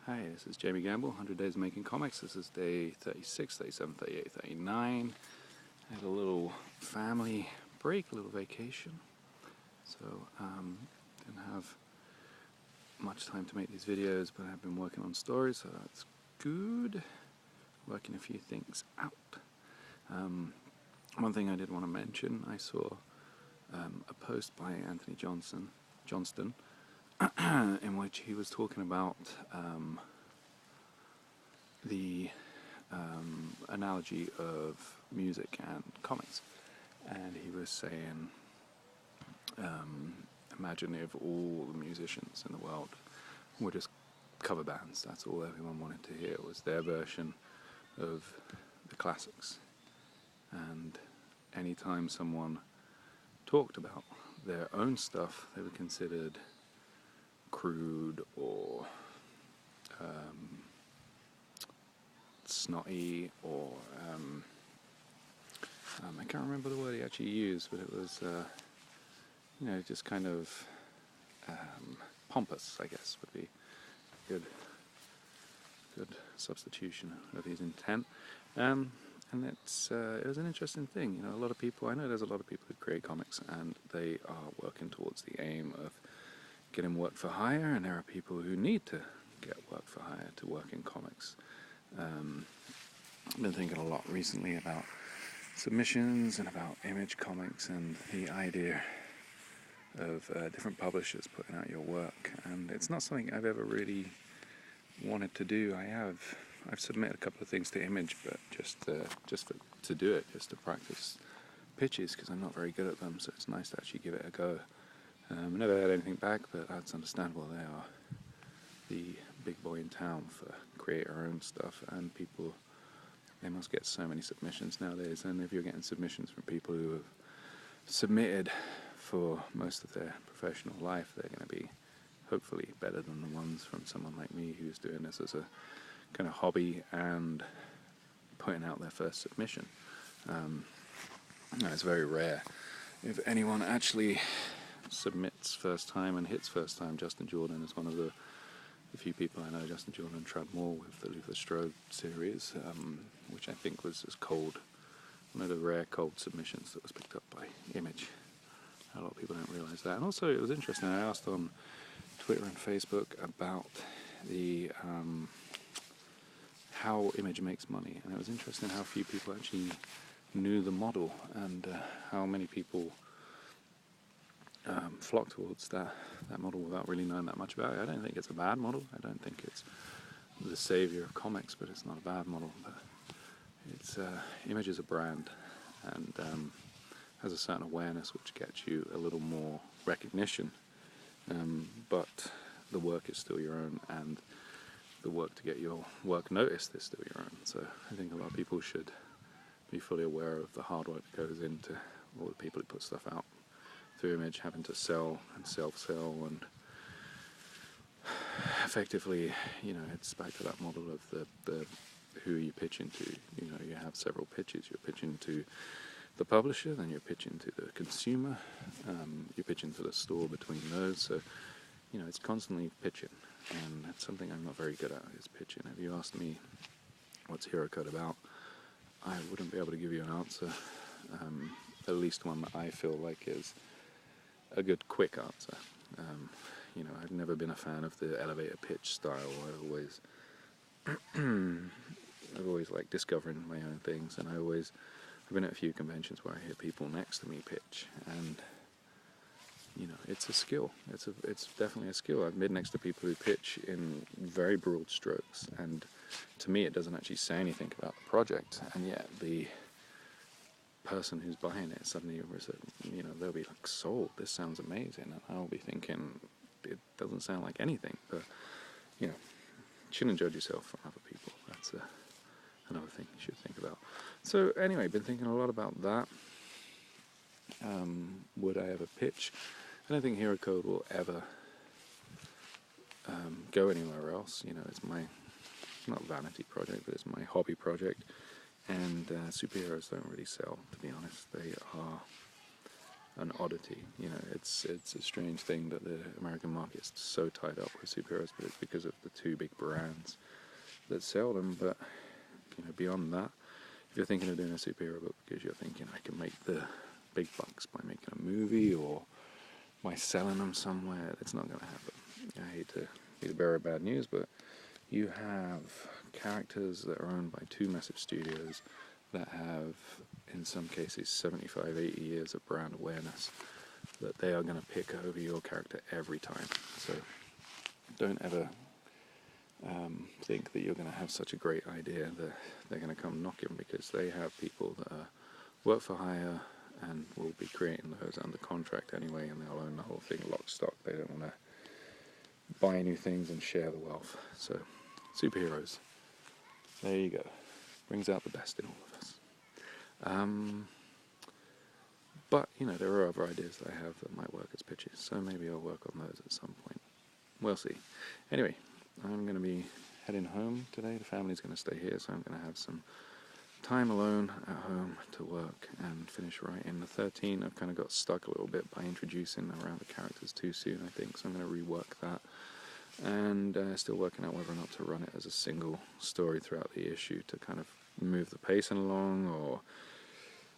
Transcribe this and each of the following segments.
Hi, this is Jamie Gamble, 100 Days of Making Comics. This is day 36, 37, 38, 39. I had a little family break, a little vacation. So, didn't have much time to make these videos, but I've been working on stories, so that's good. Working a few things out. One thing I did want to mention, I saw a post by Anthony Johnston, in which he was talking about the analogy of music and comics, and he was saying, imagine if all the musicians in the world were just cover bands. That's all everyone wanted to hear, was their version of the classics. And anytime someone talked about their own stuff, they were considered crude or snotty, or I can't remember the word he actually used, but it was just kind of pompous, I guess, would be a good substitution of his intent. And it was an interesting thing. A lot of people, I know there's a lot of people who create comics and they are working towards the aim of getting work for hire, and there are people who need to get work for hire to work in comics. I've been thinking a lot recently about submissions and about Image Comics and the idea of different publishers putting out your work, and it's not something I've ever really wanted to do. I've submitted a couple of things to Image, but just to do it, just to practice pitches, because I'm not very good at them, so it's nice to actually give it a go. I never had anything back, but that's understandable. They are the big boy in town for create our own stuff, and people, they must get so many submissions nowadays, and if you're getting submissions from people who have submitted for most of their professional life, they're going to be hopefully better than the ones from someone like me who's doing this as a kind of hobby and putting out their first submission. It's very rare. If anyone actually submits first time and hits first time, Justin Jordan is one of the few people I know. Justin Jordan and Trad Moore with the Luther Strode series, which I think was as cold, one of the rare cold submissions that was picked up by Image. A lot of people don't realise that. And also it was interesting, I asked on Twitter and Facebook about the how Image makes money, and it was interesting how few people actually knew the model, and how many people flock towards that model without really knowing that much about it. I don't think it's a bad model. I don't think it's the savior of comics, but it's not a bad model. But it's Image is a brand, and has a certain awareness which gets you a little more recognition, but the work is still your own, and the work to get your work noticed is still your own. So I think a lot of people should be fully aware of the hard work that goes into all the people who put stuff out through Image, having to sell and self-sell, and effectively, it's back to that model of the who you pitch into. You have several pitches. You're pitching to the publisher, then you're pitching to the consumer, you're pitching to the store between those. So, it's constantly pitching, and that's something I'm not very good at, is pitching. If you asked me what's Hero Code about, I wouldn't be able to give you an answer, at least one that I feel like is a good quick answer. I've never been a fan of the elevator pitch style. I've always liked discovering my own things, and I've been at a few conventions where I hear people next to me pitch, and it's a skill. It's definitely a skill. I've been next to people who pitch in very broad strokes, and to me it doesn't actually say anything about the project, and yet the person who's buying it suddenly, they'll be like, sold, this sounds amazing, and I'll be thinking, it doesn't sound like anything. But you shouldn't judge yourself from other people. That's another thing you should think about. So anyway, been thinking a lot about that. Would I ever pitch? I don't think Hero Code will ever go anywhere else. It's my, not vanity project, but it's my hobby project. And superheroes don't really sell, to be honest. They are an oddity. You know, it's a strange thing that the American market is so tied up with superheroes, but it's because of the two big brands that sell them. But you know, beyond that, if you're thinking of doing a superhero book because you're thinking I can make the big bucks by making a movie or by selling them somewhere, it's not going to happen. I hate to be the bearer of bad news, but you have characters that are owned by two massive studios that have, in some cases, 75, 80 years of brand awareness, that they are going to pick over your character every time. So don't ever think that you're going to have such a great idea that they're going to come knocking, because they have people that work for hire and will be creating those under contract anyway, and they'll own the whole thing lock, stock. They don't want to buy new things and share the wealth. So, superheroes. There you go. Brings out the best in all of us. But, you know, there are other ideas that I have that might work as pitches, so maybe I'll work on those at some point. We'll see. Anyway, I'm going to be heading home today. The family's going to stay here, so I'm going to have some time alone at home to work and finish writing. The 13, I've kind of got stuck a little bit by introducing around the characters too soon, I think, so I'm going to rework that. And still working out whether or not to run it as a single story throughout the issue to kind of move the pacing along, or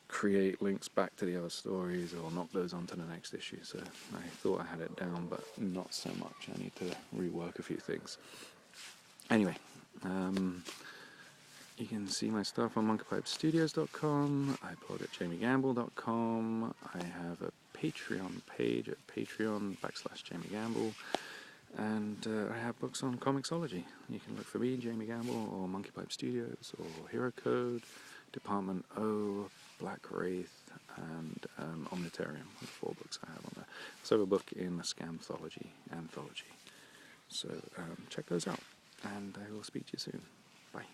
create links back to the other stories, or knock those onto the next issue. So I thought I had it down, but not so much. I need to rework a few things. Anyway, you can see my stuff on monkeypipestudios.com. I blog at jamiegamble.com. I have a Patreon page at patreon.com/jamiegamble. And I have books on Comixology. You can look for me, Jamie Gamble, or Monkey Pipe Studios, or Hero Code, Department O, Black Wraith, and Omnitarium. The 4 books I have on there. So I have a book in the Scamthology anthology. So check those out, and I will speak to you soon. Bye.